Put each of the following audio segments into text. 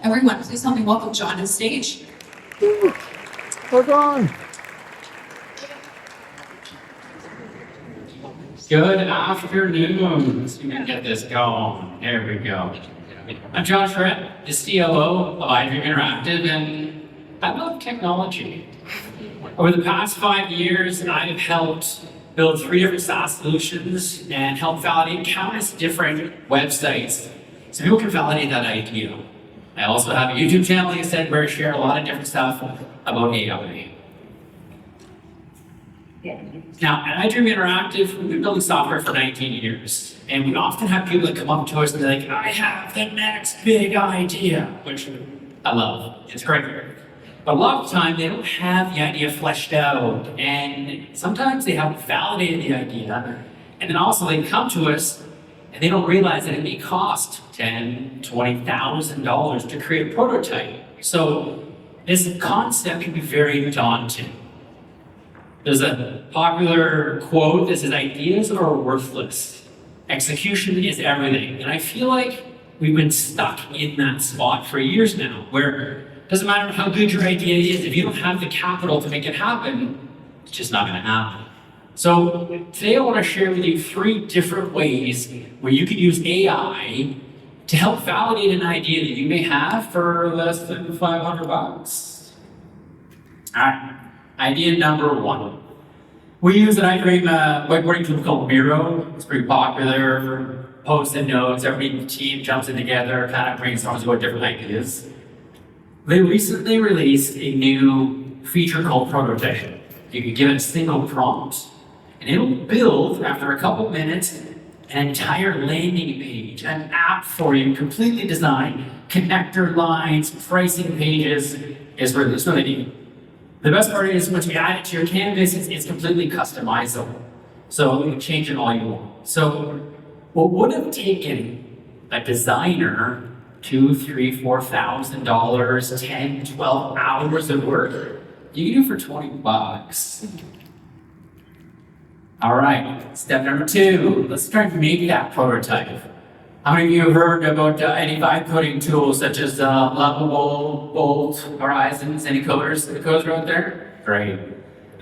Everyone, please help me welcome John to the stage. Hold on. Good afternoon. Let's see if we can get this going. There we go. I'm John Charette, the COO of iDream Interactive, and I love technology. Over the past 5 years, I have helped build 3 different SaaS solutions and helped validate countless different websites so people can validate that idea. I also have a YouTube channel, like I said, where I share a lot of different stuff about AI. Now, at iDream Interactive, we've been building software for 19 years, and we often have people that come up to us and they're like, I have the next big idea, which I love. It's great. But a lot of the time, they don't have the idea fleshed out, and sometimes they haven't validated the idea, and then also they come to us and they don't realize that it may cost $10,000, $20,000 to create a prototype. So this concept can be very daunting. There's a popular quote that says, ideas are worthless. Execution is everything. And I feel like we've been stuck in that spot for years now, where it doesn't matter how good your idea is, if you don't have the capital to make it happen, it's just not gonna happen. So today I wanna share with you 3 different ways where you can use AI to help validate an idea that you may have for less than $500. All right. Idea number 1. We use an iDream whiteboarding tool called Miro. It's pretty popular. Post-it notes, everybody in the team jumps in together, kind of brainstorms about different ideas. They recently released a new feature called Prototype. You can give it a single prompt, and it'll build, after a couple minutes, an entire landing page, an app for you, completely designed, connector lines, pricing pages. It's really neat. The best part is once you add it to your canvas, it's completely customizable. So you can change it all you want. So what would have taken a designer $2,000, $3,000, $4,000, 10, 12 hours of work, you can do for $20. All right, step number 2, let's try and make that prototype. How many of you have heard about any vibe coding tools such as Lovable, Bolt, Horizons? Any coders? Any coders out there? Great.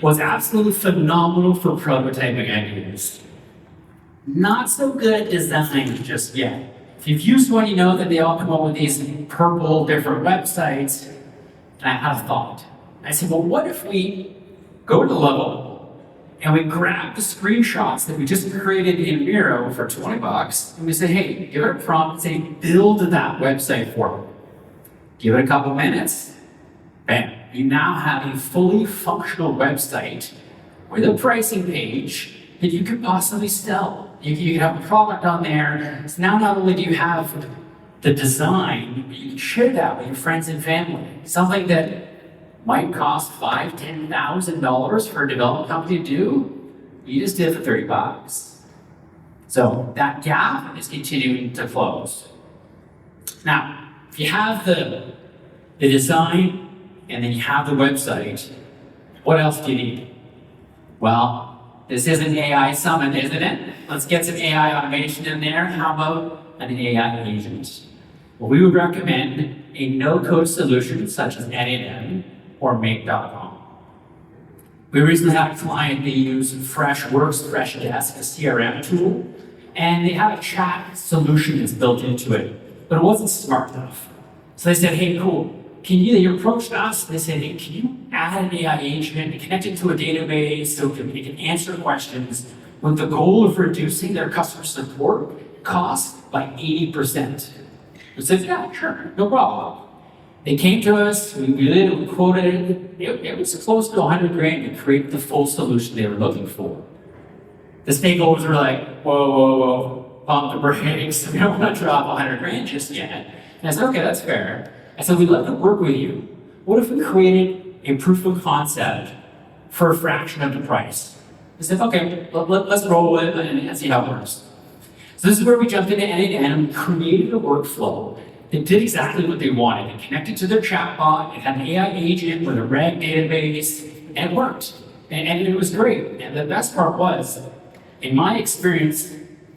Well, it's absolutely phenomenal for prototyping ideas. Not so good at design just yet. If you've used one, you know that they all come up with these purple different websites. And I had a thought. I said, well, what if we go to Lovable and we grab the screenshots that we just created in Miro for $20, and we say, hey, give it a prompt and say, build that website for me. Give it a couple minutes, bam. You now have a fully functional website with a pricing page that you could possibly sell. You can have a product on there. So now not only do you have the design, but you can share that with your friends and family. Something that might cost $5,000, $10,000 for a development company to do, you just did it for $30. So that gap is continuing to close. Now, if you have the design and then you have the website, what else do you need? Well, this is an AI summit, isn't it? Let's get some AI automation in there. How about an AI agent? Well, we would recommend a no-code solution such as N8N or Make.com. We recently had a client, they use Freshworks, Freshdesk, a CRM tool, and they have a chat solution that's built into it, but it wasn't smart enough. So they said, hey, cool, they approached us, they said, hey, can you add an AI agent and connect it to a database so it can answer questions with the goal of reducing their customer support costs by 80%. We said, yeah, sure, no problem. They came to us, we quoted it, it was close to $100,000 to create the full solution they were looking for. The stakeholders were like, whoa, pump the brakes, we don't want to drop $100,000 just yet. And I said, okay, that's fair. I said, we'd love to work with you. What if we created a proof of concept for a fraction of the price? I said, okay, let's roll with it and see how it works. So this is where we jumped into N8N and created a workflow that did exactly what they wanted. It connected to their chatbot, it had an AI agent with a RAG database, and it worked. And it was great. And the best part was, in my experience,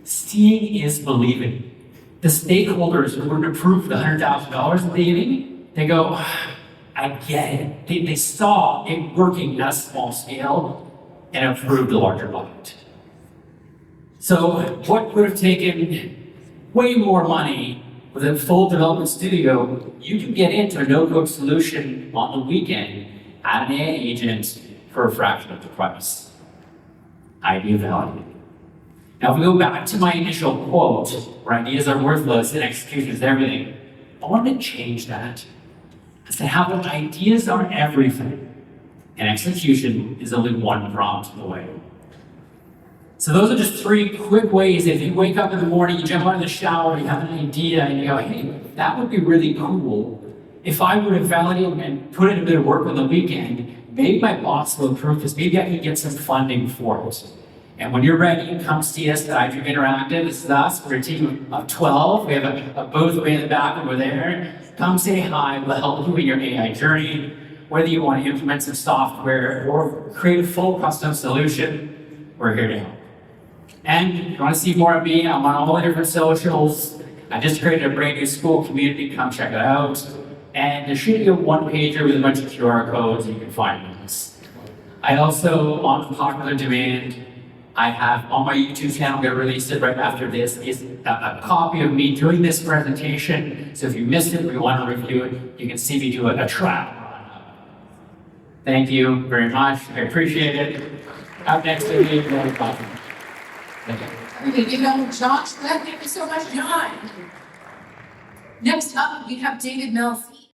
seeing is believing. the stakeholders who were approved the $100,000 at the beginning, they go, I get it. They saw it working at a small scale and approved a larger budget. So what would have taken way more money with a full development studio, you can get into a no-code solution on the weekend at an AI agent for a fraction of the price. Idea value. Now, if we go back to my initial quote, where ideas are worthless and execution is everything, I want to change that. I say how the ideas are everything, and execution is only one prompt away. So those are just 3 quick ways. If you wake up in the morning, you jump out of the shower, you have an idea, and you go, hey, that would be really cool. If I were to validate and put in a bit of work on the weekend, maybe my boss will approve this. Maybe I can get some funding for it. And when you're ready, come see us at iDream Interactive. This is us. We're a team of 12. We have a booth way in the back over there. Come say hi. We'll help you in your AI journey. Whether you want to implement some software or create a full custom solution, we're here to help. And if you want to see more of me, I'm on all the different socials. I just created a brand new school community. Come check it out. And there should be a one-pager with a bunch of QR codes, and you can find links. I also, on popular demand, I have on my YouTube channel, I'm going to release it right after this, is a copy of me doing this presentation. So if you missed it or you want to review it, you can see me do a trial run. Thank you very much. I appreciate it. Up next to me, Thank you. We're going to give it up to John Charette. Thank you so much, John. Next up, we have David Mills.